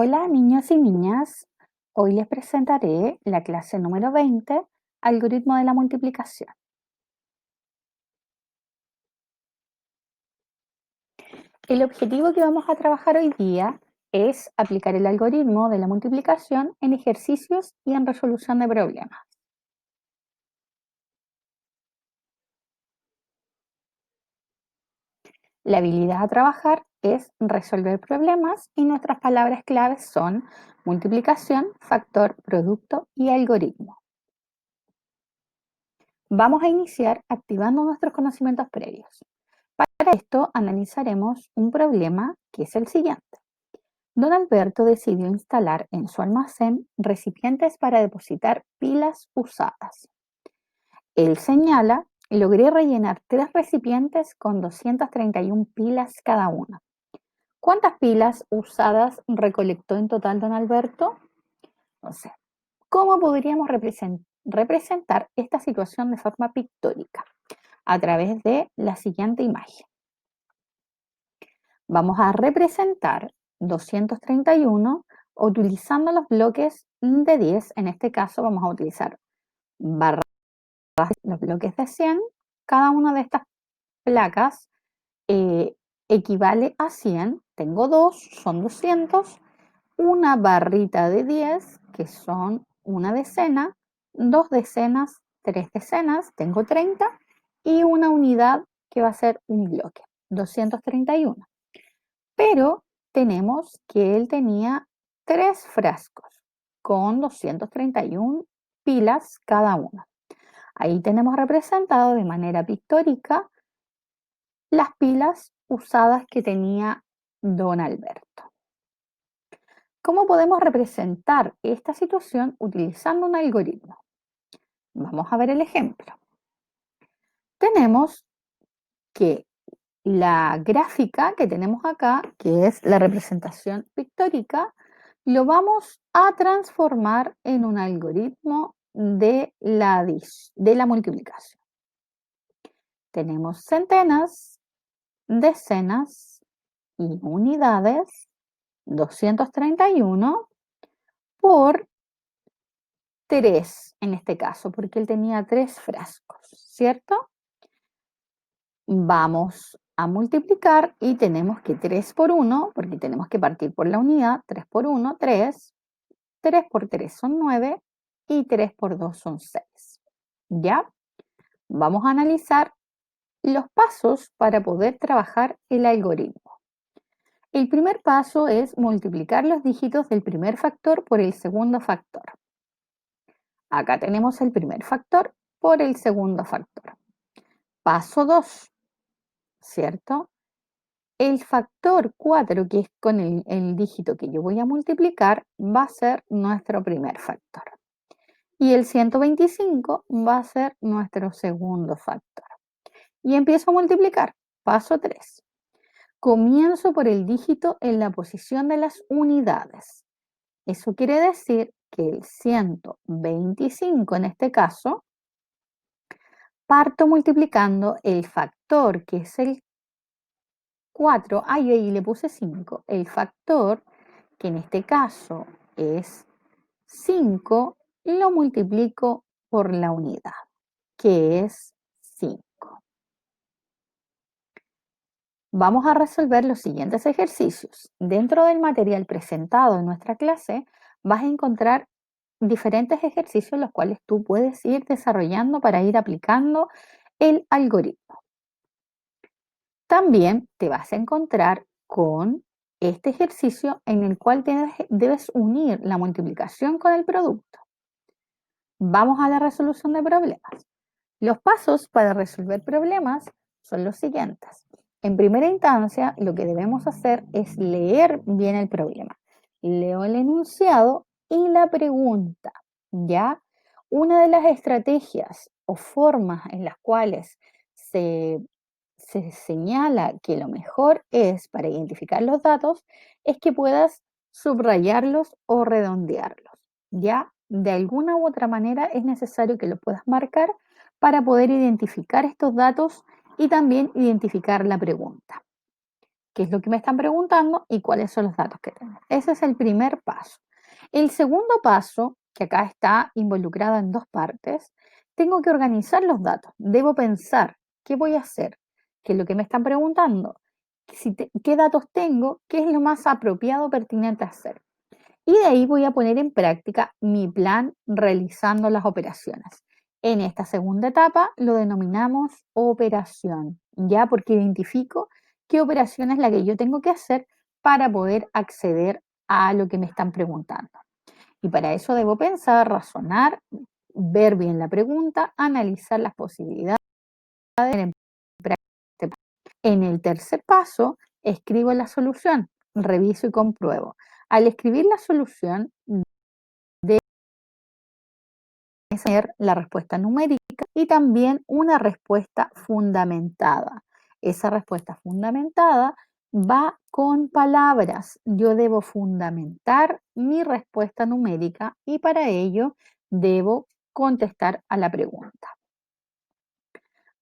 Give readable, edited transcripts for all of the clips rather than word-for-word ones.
Hola niños y niñas, hoy les presentaré la clase número 20, algoritmo de la multiplicación. El objetivo que vamos a trabajar hoy día es aplicar el algoritmo de la multiplicación en ejercicios y en resolución de problemas. La habilidad a trabajar es resolver problemas y nuestras palabras claves son multiplicación, factor, producto y algoritmo. Vamos a iniciar activando nuestros conocimientos previos. Para esto analizaremos un problema que es el siguiente. Don Alberto decidió instalar en su almacén recipientes para depositar pilas usadas. Él señala, logré rellenar 3 recipientes con 231 pilas cada uno. ¿Cuántas pilas usadas recolectó en total don Alberto? Entonces, ¿cómo podríamos representar esta situación de forma pictórica? A través de la siguiente imagen. Vamos a representar 231 utilizando los bloques de 10. En este caso vamos a utilizar barras, los bloques de 100. Cada una de estas placas eh, equivale a 100. Tengo dos, son 200. Una barrita de 10, que son una decena. Dos decenas, tres decenas. Tengo 30. Y una unidad que va a ser un bloque, 231. Pero tenemos que él tenía 3 frascos con 231 pilas cada uno. Ahí tenemos representado de manera pictórica las pilas usadas que tenía don Alberto. ¿Cómo podemos representar esta situación utilizando un algoritmo? Vamos a ver el ejemplo. Tenemos que la gráfica que tenemos acá, que es la representación pictórica, lo vamos a transformar en un algoritmo de la multiplicación. Tenemos centenas, decenas y unidades, 231 por 3 en este caso, porque él tenía 3 frascos, ¿cierto? Vamos a multiplicar y tenemos que 3 por 1, porque tenemos que partir por la unidad, 3 por 1, 3, 3 por 3 son 9 y 3 por 2 son 6. ¿Ya? Vamos a analizar los pasos para poder trabajar el algoritmo. El primer paso es multiplicar los dígitos del primer factor por el segundo factor. Acá tenemos el primer factor por el segundo factor. Paso 2, ¿cierto? El factor 4, que es con el dígito que yo voy a multiplicar, va a ser nuestro primer factor. Y el 125 va a ser nuestro segundo factor. Y empiezo a multiplicar. Paso 3. Comienzo por el dígito en la posición de las unidades. Eso quiere decir que el 125 en este caso, parto multiplicando el factor que es el 4, yo ahí le puse 5, el factor, que en este caso es 5, lo multiplico por la unidad, que es 5. Vamos a resolver los siguientes ejercicios. Dentro del material presentado en nuestra clase vas a encontrar diferentes ejercicios los cuales tú puedes ir desarrollando para ir aplicando el algoritmo. También te vas a encontrar con este ejercicio en el cual debes unir la multiplicación con el producto. Vamos a la resolución de problemas. Los pasos para resolver problemas son los siguientes. En primera instancia, lo que debemos hacer es leer bien el problema. Leo el enunciado y la pregunta, ¿ya? Una de las estrategias o formas en las cuales se señala que lo mejor es para identificar los datos es que puedas subrayarlos o redondearlos, ¿ya? De alguna u otra manera es necesario que lo puedas marcar para poder identificar estos datos y también identificar la pregunta. qué es lo que me están preguntando y cuáles son los datos que tengo. Ese es el primer paso. El segundo paso, que acá está involucrado en dos partes, tengo que organizar los datos. Debo pensar qué voy a hacer, qué es lo que me están preguntando, qué datos tengo, qué es lo más apropiado, pertinente a hacer. Y de ahí voy a poner en práctica mi plan realizando las operaciones. En esta segunda etapa lo denominamos operación, ya porque identifico qué operación es la que yo tengo que hacer para poder acceder a lo que me están preguntando. Y para eso debo pensar, razonar, ver bien la pregunta, analizar las posibilidades. En el tercer paso, escribo la solución, reviso y compruebo. Al escribir la solución, debo tener la respuesta numérica y también una respuesta fundamentada. Esa respuesta fundamentada va con palabras. Yo debo fundamentar mi respuesta numérica y para ello debo contestar a la pregunta.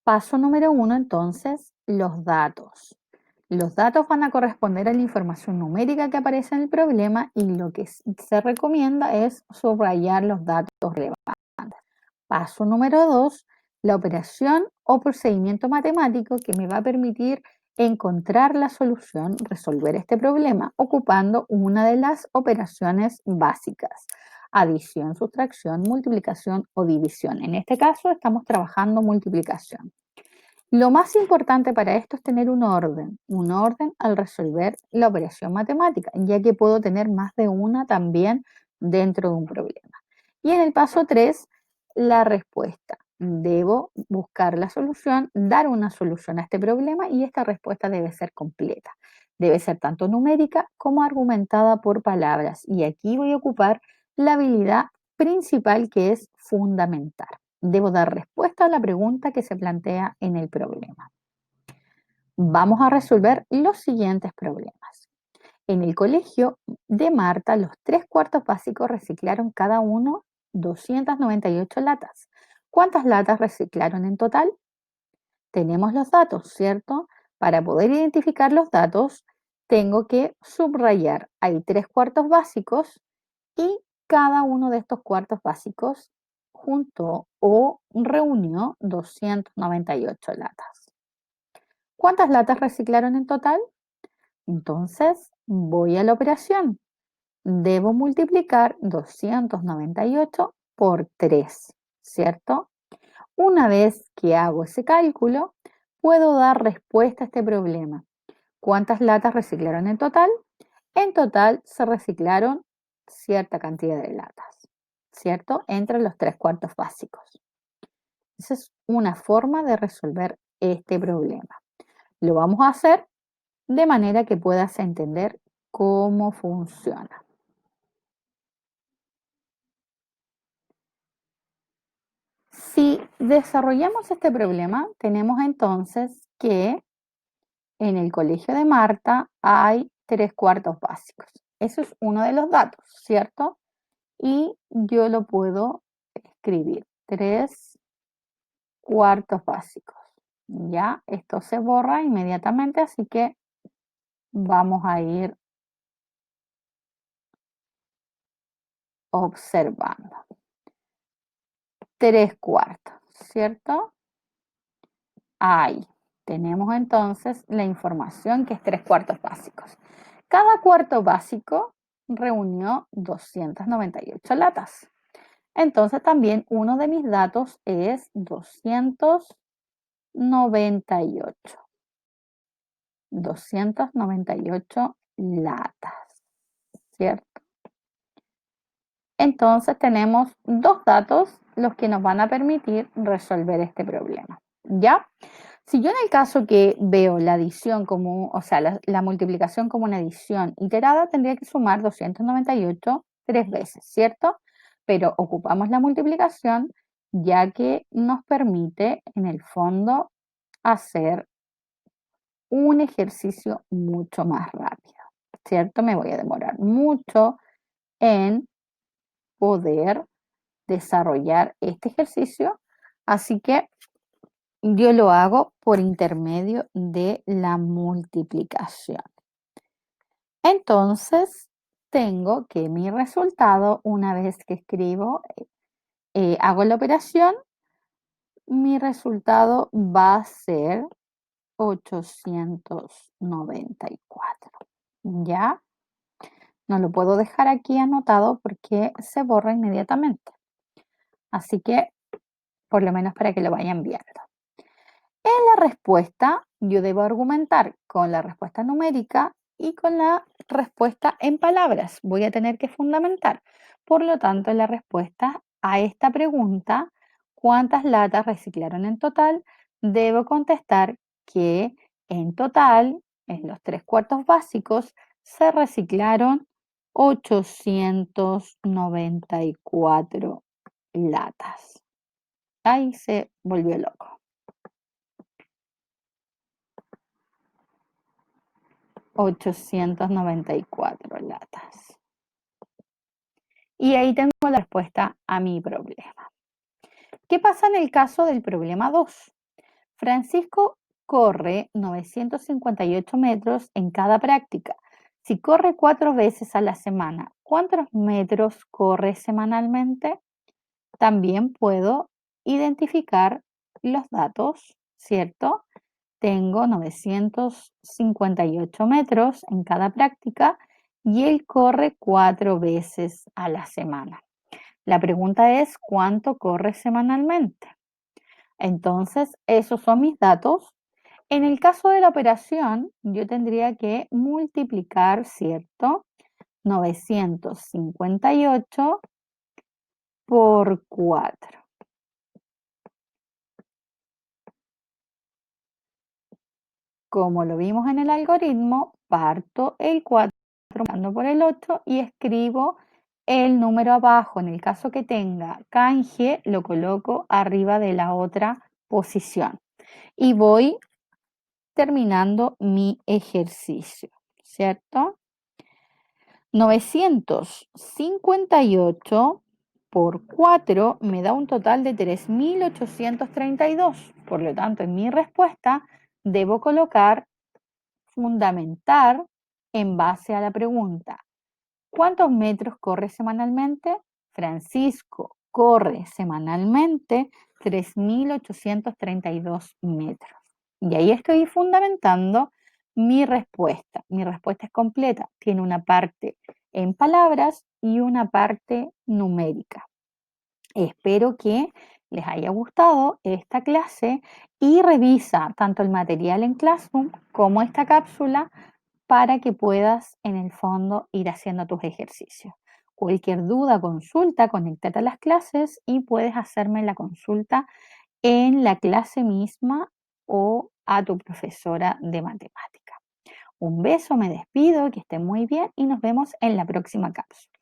Paso número 1, entonces, los datos. Los datos van a corresponder a la información numérica que aparece en el problema y lo que se recomienda es subrayar los datos relevantes. Paso número 2, la operación o procedimiento matemático que me va a permitir encontrar la solución, resolver este problema, ocupando una de las operaciones básicas: adición, sustracción, multiplicación o división. En este caso estamos trabajando multiplicación. Lo más importante para esto es tener un orden al resolver la operación matemática, ya que puedo tener más de una también dentro de un problema. Y en el paso 3, la respuesta. Debo buscar la solución, dar una solución a este problema y esta respuesta debe ser completa. Debe ser tanto numérica como argumentada por palabras. Y aquí voy a ocupar la habilidad principal, que es fundamentar. Debo dar respuesta a la pregunta que se plantea en el problema. Vamos a resolver los siguientes problemas. En el colegio de Marta, los 3/4 básicos reciclaron cada uno 298 latas. ¿Cuántas latas reciclaron en total? Tenemos los datos, ¿cierto? Para poder identificar los datos, tengo que subrayar. Hay 3/4 básicos y cada uno de estos cuartos básicos juntó o reunió 298 latas. ¿Cuántas latas reciclaron en total? Entonces voy a la operación. Debo multiplicar 298 por 3, ¿cierto? Una vez que hago ese cálculo, puedo dar respuesta a este problema. ¿Cuántas latas reciclaron en total? En total se reciclaron cierta cantidad de latas, ¿cierto? Entre los 3/4 básicos. Esa es una forma de resolver este problema. Lo vamos a hacer de manera que puedas entender cómo funciona. Si desarrollamos este problema, tenemos entonces que en el colegio de Marta hay 3/4 básicos. Eso es uno de los datos, ¿cierto? Y yo lo puedo escribir: 3/4 básicos. Ya, esto se borra inmediatamente, así que vamos a ir observando. 3/4, ¿cierto? Ahí tenemos entonces la información que es 3/4 básicos. Cada cuarto básico reunió 298 latas. Entonces también uno de mis datos es 298. 298 latas, ¿cierto? Entonces tenemos dos datos los que nos van a permitir resolver este problema, ¿ya? Si yo en el caso que veo la adición como, o sea, la multiplicación como una adición iterada, tendría que sumar 298 tres veces, ¿cierto? Pero ocupamos la multiplicación ya que nos permite, en el fondo, hacer un ejercicio mucho más rápido, ¿cierto? Me voy a demorar mucho en poder desarrollar este ejercicio, así que yo lo hago por intermedio de la multiplicación. Entonces, tengo que mi resultado, una vez que escribo, hago la operación, mi resultado va a ser 894. ¿Ya? No lo puedo dejar aquí anotado porque se borra inmediatamente. Así que, por lo menos para que lo vayan viendo. En la respuesta, yo debo argumentar con la respuesta numérica y con la respuesta en palabras. Voy a tener que fundamentar. Por lo tanto, en la respuesta a esta pregunta, ¿cuántas latas reciclaron en total? Debo contestar que en total, en los 3/4 básicos, se reciclaron 894 latas. Ahí se volvió loco. 894 latas. Y ahí tengo la respuesta a mi problema. ¿Qué pasa en el caso del problema 2? Francisco corre 958 metros en cada práctica. Si corre 4 veces a la semana, ¿cuántos metros corre semanalmente? También puedo identificar los datos, ¿cierto? Tengo 958 metros en cada práctica y él corre 4 veces a la semana. La pregunta es, ¿cuánto corre semanalmente? Entonces, esos son mis datos. En el caso de la operación, yo tendría que multiplicar, ¿cierto? 958 por 4. Como lo vimos en el algoritmo, parto el 4 multiplicando por el 8 y escribo el número abajo. En el caso que tenga canje, lo coloco arriba de la otra posición. Y voy terminando mi ejercicio, ¿cierto? 958 por 4 me da un total de 3.832. Por lo tanto, en mi respuesta debo colocar fundamentar en base a la pregunta, ¿cuántos metros corre semanalmente? Francisco corre semanalmente 3.832 metros. Y ahí estoy fundamentando mi respuesta. Mi respuesta es completa. Tiene una parte en palabras y una parte numérica. Espero que les haya gustado esta clase y revisa tanto el material en Classroom como esta cápsula para que puedas en el fondo ir haciendo tus ejercicios. Cualquier duda, consulta, conéctate a las clases y puedes hacerme la consulta en la clase misma o a tu profesora de matemática. Un beso, me despido, que estén muy bien y nos vemos en la próxima cápsula.